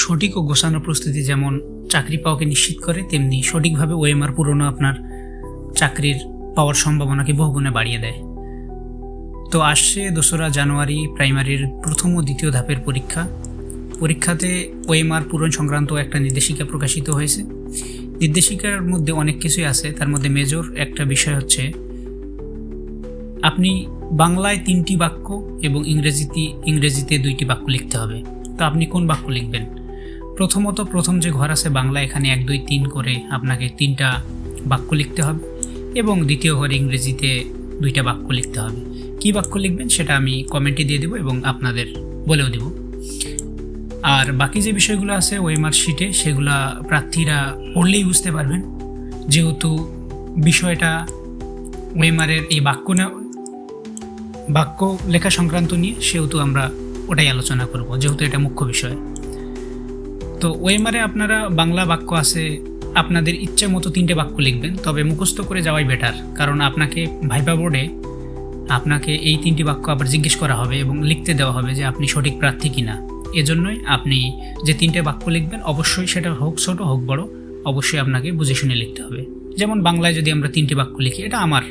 সঠিক ও গোছানো প্রস্তুতি যেমন চাকরি পাওয়াকে নিশ্চিত করে, তেমনি সঠিকভাবে ওএমআর পূরণও আপনার চাকরির পাওয়ার সম্ভাবনাকে বহুগুণে বাড়িয়ে দেয়। তো আসছে 2রা জানুয়ারি প্রাইমারির প্রথম ও দ্বিতীয় ধাপের পরীক্ষাতে ওএমআর পূরণ সংক্রান্ত একটা নির্দেশিকা প্রকাশিত হয়েছে। নির্দেশিকার মধ্যে অনেক কিছুই আছে, তার মধ্যে মেজর একটা বিষয় হচ্ছে আপনি বাংলায় 3টি বাক্য এবং ইংরেজিতে 2টি বাক্য লিখতে হবে। তো আপনি কোন বাক্য লিখবেন? প্রথম যে ঘর আছে বাংলা, এখানে 1 2 3 করে আপনাকে 3টা বাক্য লিখতে হবে এবং দ্বিতীয় ঘরে ইংরেজিতে 2টা বাক্য লিখতে হবে। কি বাক্য লিখবেন সেটা আমি কমেন্টে দিয়ে দেবো এবং আপনাদের বলেও দেব। আর বাকি যে বিষয়গুলো আছে ওএমআর শিটে, সেগুলো প্রার্থীরা পড়লেই বুঝতে পারবেন। যেহেতু বিষয়টা ওএমআরের এই বাক্য লেখা সংক্রান্ত নিয়ে, সেহেতু আমরা ওটাই আলোচনা করব, যেহেতু এটা মুখ্য বিষয়। তো ওএমআরে আপনারা বাংলা বাক্য আছে, আপনাদের ইচ্ছে মতো 3টে বাক্য লিখবেন, তবে মুখস্থ করে যাওয়াই বেটার, কারণ আপনাকে ভাইবা বোর্ডে আপনাকে এই 3টি বাক্য আবার জিজ্ঞেস করা হবে এবং লিখতে দেওয়া হবে যে আপনি সঠিক প্রার্থী কিনা। এজন্যই আপনি যে 3টে বাক্য লিখবেন, অবশ্যই সেটা হোক ছোট হোক বড়, অবশ্যই আপনাকে বুঝে শুনে লিখতে হবে। যেমন বাংলায় যদি আমরা 3টি বাক্য লিখি, এটা আমার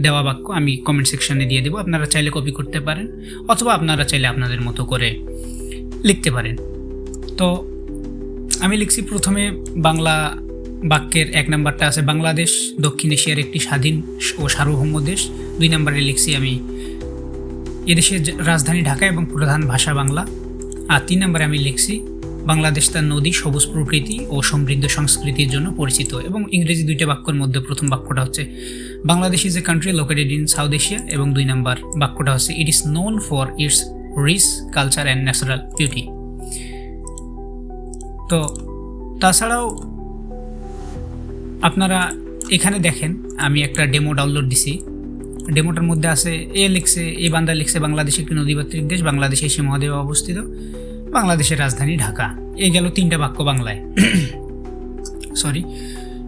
দেওয়া বাক্য, আমি কমেন্ট সেকশনে দিয়ে দেবো, আপনারা চাইলে কপি করতে পারেন অথবা আপনারা চাইলে আপনাদের মতো করে লিখতে পারেন। তো আমি লিখছি প্রথমে বাংলা বাক্যের 1 নম্বরটা আছে বাংলাদেশ দক্ষিণ এশিয়ার একটি স্বাধীন ও সার্বভৌম দেশ। 2 নম্বরে লিখছি আমি এদেশের রাজধানী ঢাকা এবং প্রধান ভাষা বাংলা। আর 3 নম্বরে আমি লিখছি বাংলাদেশ তার নদী, সবুজ প্রকৃতি ও সমৃদ্ধ সংস্কৃতির জন্য পরিচিত। এবং ইংরেজি 2টা বাক্যের মধ্যে প্রথম বাক্যটা হচ্ছে Bangladesh is a country located in South Asia, এবং 2 নম্বর বাক্যটা হচ্ছে it is known for its rich culture and natural beauty. তো তাছাড়াও আপনারা এখানে দেখেন, আমি একটা ডেমো ডাউনলোড দিছি। ডেমোটার মধ্যে আছে এই বান্দা লিখছে বাংলাদেশ একটি নদীমাতৃক দেশ, বাংলাদেশে এশিয়া মহাদেশে অবস্থিত, বাংলাদেশের রাজধানী ঢাকা। এই গেল 3টা বাক্য বাংলায়। সরি,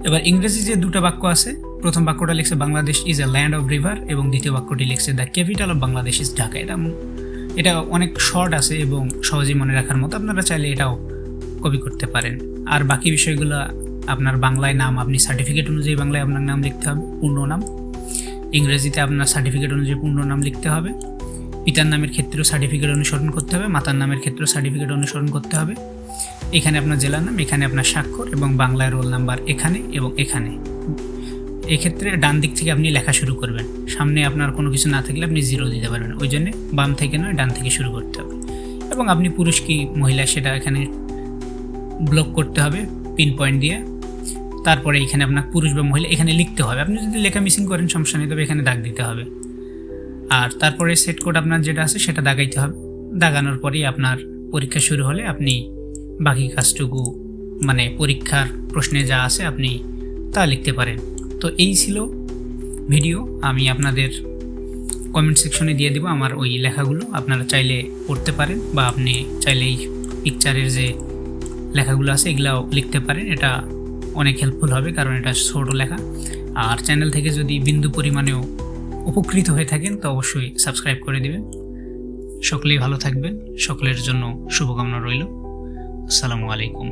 এবার ইংরেজি যে 2টা বাক্য আছে, প্রথম বাক্যটা লিখছে Bangladesh is A land of river এবং দ্বিতীয় বাক্যটি লিখছে the capital of Bangladesh is Dhaka. এটা অনেক শর্ট আছে এবং সহজেই মনে রাখার মতো, আপনারা চাইলে এটাও কপি করতে পারেন। আর বাকি বিষয়গুলো আপনার বাংলায় নাম, আপনি সার্টিফিকেট অনুযায়ী বাংলায় আপনার নাম লিখতে হবে, পূর্ণ নাম। ইংরেজিতে আপনার সার্টিফিকেট অনুযায়ী পূর্ণ নাম লিখতে হবে। পিতার নামের ক্ষেত্রেও সার্টিফিকেট অনুসরণ করতে হবে, মাতার নামের ক্ষেত্রেও সার্টিফিকেট অনুসরণ করতে হবে। এখানে আপনার জেলার নাম, এখানে আপনার স্বাক্ষর এবং বাংলায় রোল নাম্বার এখানে এবং এখানে। এক্ষেত্রে ডান দিক থেকে আপনি লেখা শুরু করবেন, সামনে আপনার কোনো কিছু না থাকলে আপনি 0 দিতে পারবেন, ওই জন্যে বাম থেকে নয় ডান থেকে শুরু করতে হবে। এবং আপনি পুরুষ কি মহিলা সেটা এখানে ব্লক করতে হবে পিন পয়েন্ট দিয়ে। তারপরে এখানে আপনার পুরুষ বা মহিলা এখানে লিখতে হবে। আপনি যদি লেখা মিসিং করেন সমস্যা নেই, তবে এখানে দাগ দিতে হবে। আর তারপরে সেট কোড আপনার যেটা আছে সেটা দাগাইতে হবে। দাগানোর পরেই আপনার পরীক্ষা শুরু হলে আপনি বাকি কাজটুকু, মানে পরীক্ষার প্রশ্নে যা আছে আপনি তা লিখতে পারেন। তো এই ছিল ভিডিও, আমি আপনাদের কমেন্ট সেকশনে দিয়ে দেবো আমার ওই লেখাগুলো, আপনারা চাইলে পড়তে পারেন বা আপনি চাইলে এই পিকচারের যে লেখাগুলো আছে এগুলাও লিখতে পারেন। এটা অনেক হেল্পফুল হবে, কারণ এটা ছোট লেখা। আর চ্যানেল থেকে যদি বিন্দু পরিমাণেও উপকৃত হয়ে থাকেন তো অবশ্যই সাবস্ক্রাইব করে দিবেন। সকলেই ভালো থাকবেন, সকলের জন্য শুভকামনা রইল। আসসালামু আলাইকুম।